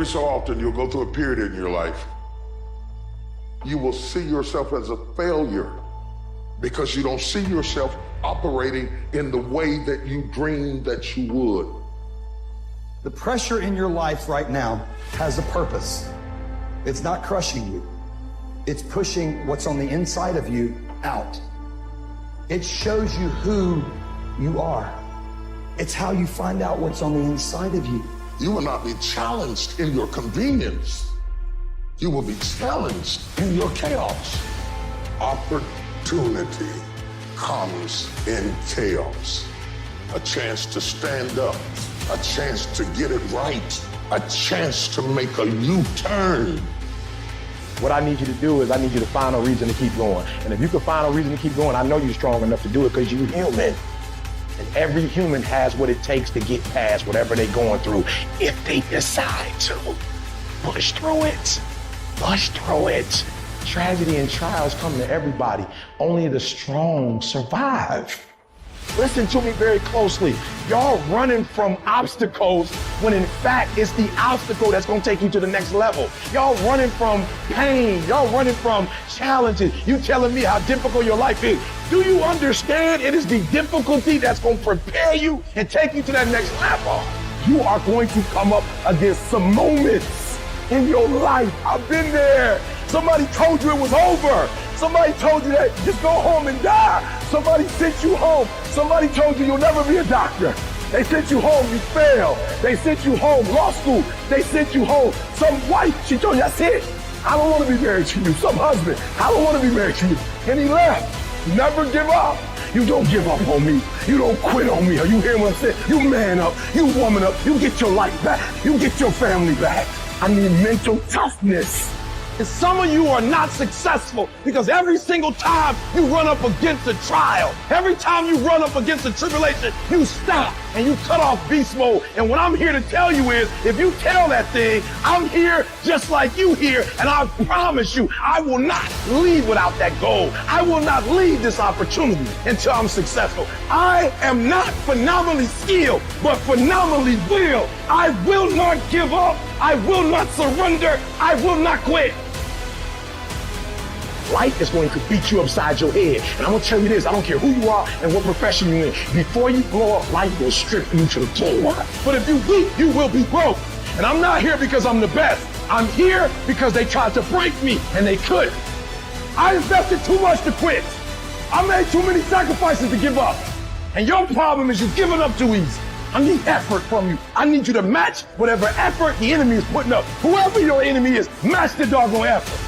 so often you'll go through a period in your life, you will see yourself as a failure because you don't see yourself operating in the way that you dreamed that you would. The pressure in your life right now has a purpose. It's not crushing you. It's pushing what's on the inside of you out. It shows you who you are. It's how you find out what's on the inside of you. You will not be challenged in your convenience. You will be challenged in your chaos. Opportunity comes in chaos. A chance to stand up, a chance to get it right, a chance to make a U-turn. What I need you to do is I need you to find a reason to keep going. And if you can find a reason to keep going, I know you're strong enough to do it because you're human. And every human has what it takes to get past whatever they're going through if they decide to. Push through it. Push through it. Tragedy and trials come to everybody. Only the strong survive. Listen to me very closely. Y'all running from obstacles when in fact it's the obstacle that's gonna take you to the next level. Y'all running from pain. Y'all running from challenges. You telling me how difficult your life is. Do you understand it is the difficulty that's gonna prepare you and take you to that next level? You are going to come up against some moments in your life. I've been there. Somebody told you it was over. Somebody told you that just go home and die. Somebody sent you home. Somebody told you you'll never be a doctor. They sent you home, you failed. They sent you home, law school. They sent you home. Some wife, she told you, that's it. I don't want to be married to you. Some husband, I don't want to be married to you. And he left. Never give up. You don't give up on me. You don't quit on me. Are you hearing what I'm saying? You man up. You woman up. You get your life back. You get your family back. I need mental toughness. And some of you are not successful because every single time you run up against a trial, every time you run up against a tribulation, you stop and you cut off beast mode. And what I'm here to tell you is, if you tell that thing, I'm here just like you here, and I promise you, I will not leave without that goal. I will not leave this opportunity until I'm successful. I am not phenomenally skilled, but phenomenally willed. I will not give up. I will not surrender. I will not quit. Life is going to beat you upside your head. And I'm going to tell you this, I don't care who you are and what profession you're in. Before you blow up, life will strip you to the floor. But if you weak, you will be broke. And I'm not here because I'm the best. I'm here because they tried to break me and they couldn't. I invested too much to quit. I made too many sacrifices to give up. And your problem is you're giving up too easy. I need effort from you. I need you to match whatever effort the enemy is putting up. Whoever your enemy is, match the doggone effort.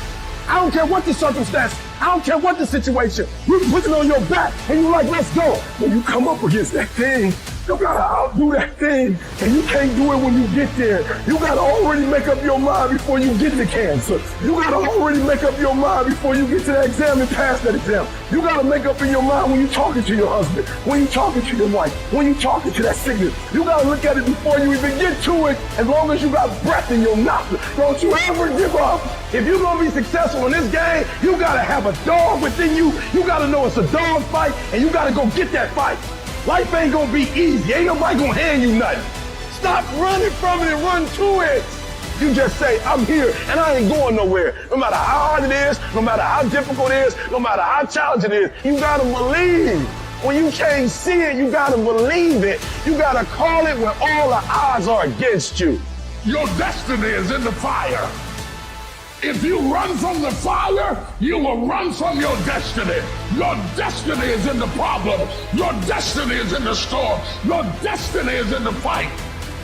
I don't care what the circumstance. I don't care what the situation. You're putting on your back and you're like, let's go. When you come up against that thing, you gotta outdo that thing. And you can't do it when you get there. You gotta already make up your mind before you get the cancer. You gotta already make up your mind before you get to that exam and pass that exam. You gotta make up in your mind when you're talking to your husband, when you're talking to your wife, when you're talking to that sickness. You gotta look at it before you even get to it. As long as you got breath in your nostrils, don't you ever give up. If you're gonna be successful in this game, you gotta have a dog within you. You gotta know it's a dog fight, and you gotta go get that fight. Life ain't gonna be easy. Ain't nobody gonna hand you nothing. Stop running from it and run to it. You just say, I'm here and I ain't going nowhere. No matter how hard it is, no matter how difficult it is, no matter how challenging it is, you gotta believe. When you can't see it, you gotta believe it. You gotta call it when all the odds are against you. Your destiny is in the fire. If you run from the fire, you will run from your destiny. Your destiny is in the problem. Your destiny is in the storm. Your destiny is in the fight.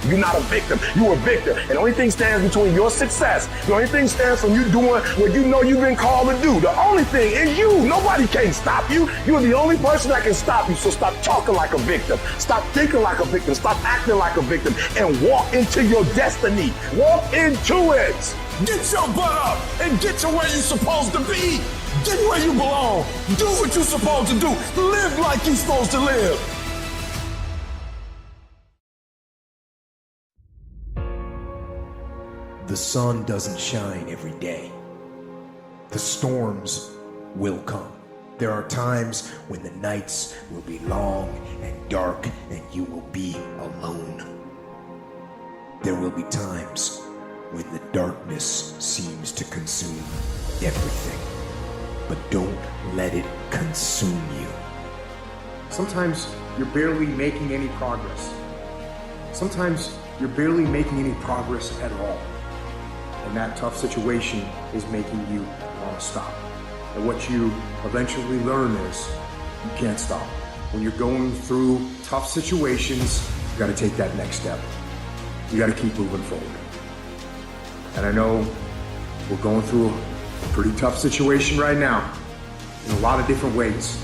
You're not a victim, you're a victor. And the only thing stands between your success, the only thing stands from you doing what you know you've been called to do. The only thing is you. Nobody can stop you. You're the only person that can stop you. So stop talking like a victim. Stop thinking like a victim. Stop acting like a victim. And walk into your destiny. Walk into it. Get your butt up and get to where you're supposed to be. Get where you belong. Do what you're supposed to do. Live like you're supposed to live. The sun doesn't shine every day. The storms will come. There are times when the nights will be long and dark and you will be alone. There will be times when the darkness seems to consume everything. But don't let it consume you. Sometimes you're barely making any progress. Sometimes you're barely making any progress at all. And that tough situation is making you want to stop. And what you eventually learn is you can't stop. When you're going through tough situations, you got to take that next step. You got to keep moving forward. And I know we're going through a pretty tough situation right now in a lot of different ways.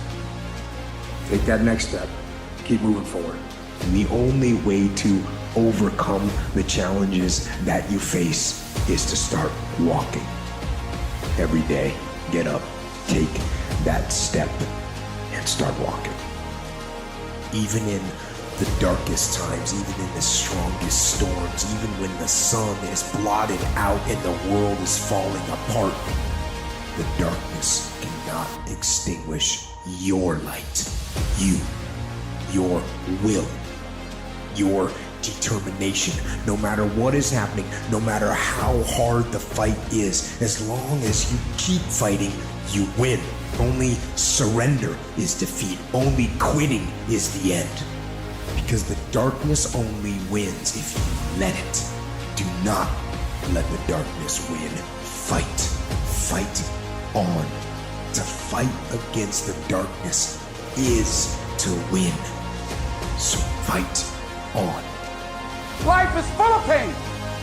Take that next step. Keep moving forward. And the only way to overcome the challenges that you face is to start walking. Every day, get up, take that step, and start walking. Even in the darkest times, even in the strongest storms, even when the sun is blotted out and the world is falling apart, the darkness cannot extinguish your light. You, your will, your determination. No matter what is happening, no matter how hard the fight is, as long as you keep fighting, you win. Only surrender is defeat. Only quitting is the end. Because the darkness only wins if you let it. Do not let the darkness win. Fight. Fight on. To fight against the darkness is to win. So fight on. Life is full of pain.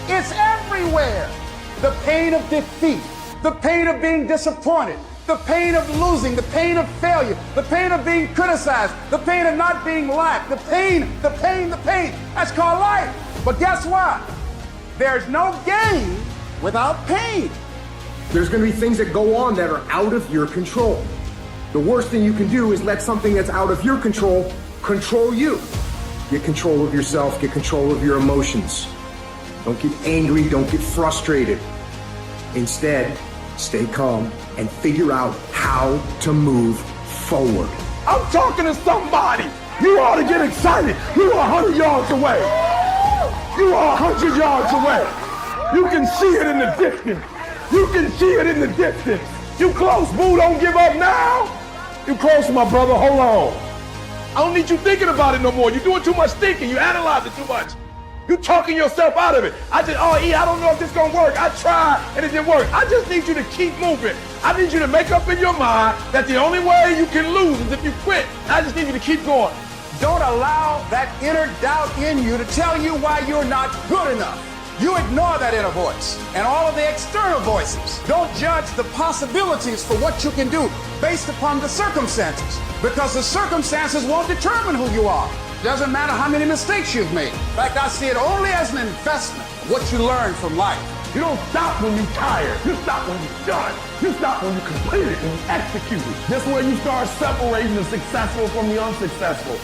It's everywhere. The pain of defeat, the pain of being disappointed, the pain of losing, the pain of failure, the pain of being criticized, the pain of not being liked, the pain. That's called life. But guess what? There's no gain without pain. There's going to be things that go on that are out of your control. The worst thing you can do is let something that's out of your control control you. Get control of yourself, get control of your emotions. Don't get angry, don't get frustrated. Instead, stay calm and figure out how to move forward. I'm talking to somebody. You ought to get excited. You are 100 yards away. You are 100 yards away. You can see it in the distance. You can see it in the distance. You close, boo. Don't give up now. You close, my brother. Hold on. I don't need you thinking about it no more. You're doing too much thinking. You analyzing too much. You talking yourself out of it. I don't know if this gonna work. I tried and it didn't work. I just need you to keep moving. I need you to make up in your mind that the only way you can lose is if you quit. I just need you to keep going. Don't allow that inner doubt in you to tell you why you're not good enough. You ignore that inner voice and all of the external voices. Don't judge the possibilities for what you can do based upon the circumstances, because the circumstances won't determine who you are. Doesn't matter how many mistakes you've made. In fact, I see it only as an investment, what you learn from life. You don't stop when you're tired. You stop when you're done. You stop when you complete it and you execute it. This is where you start separating the successful from the unsuccessful.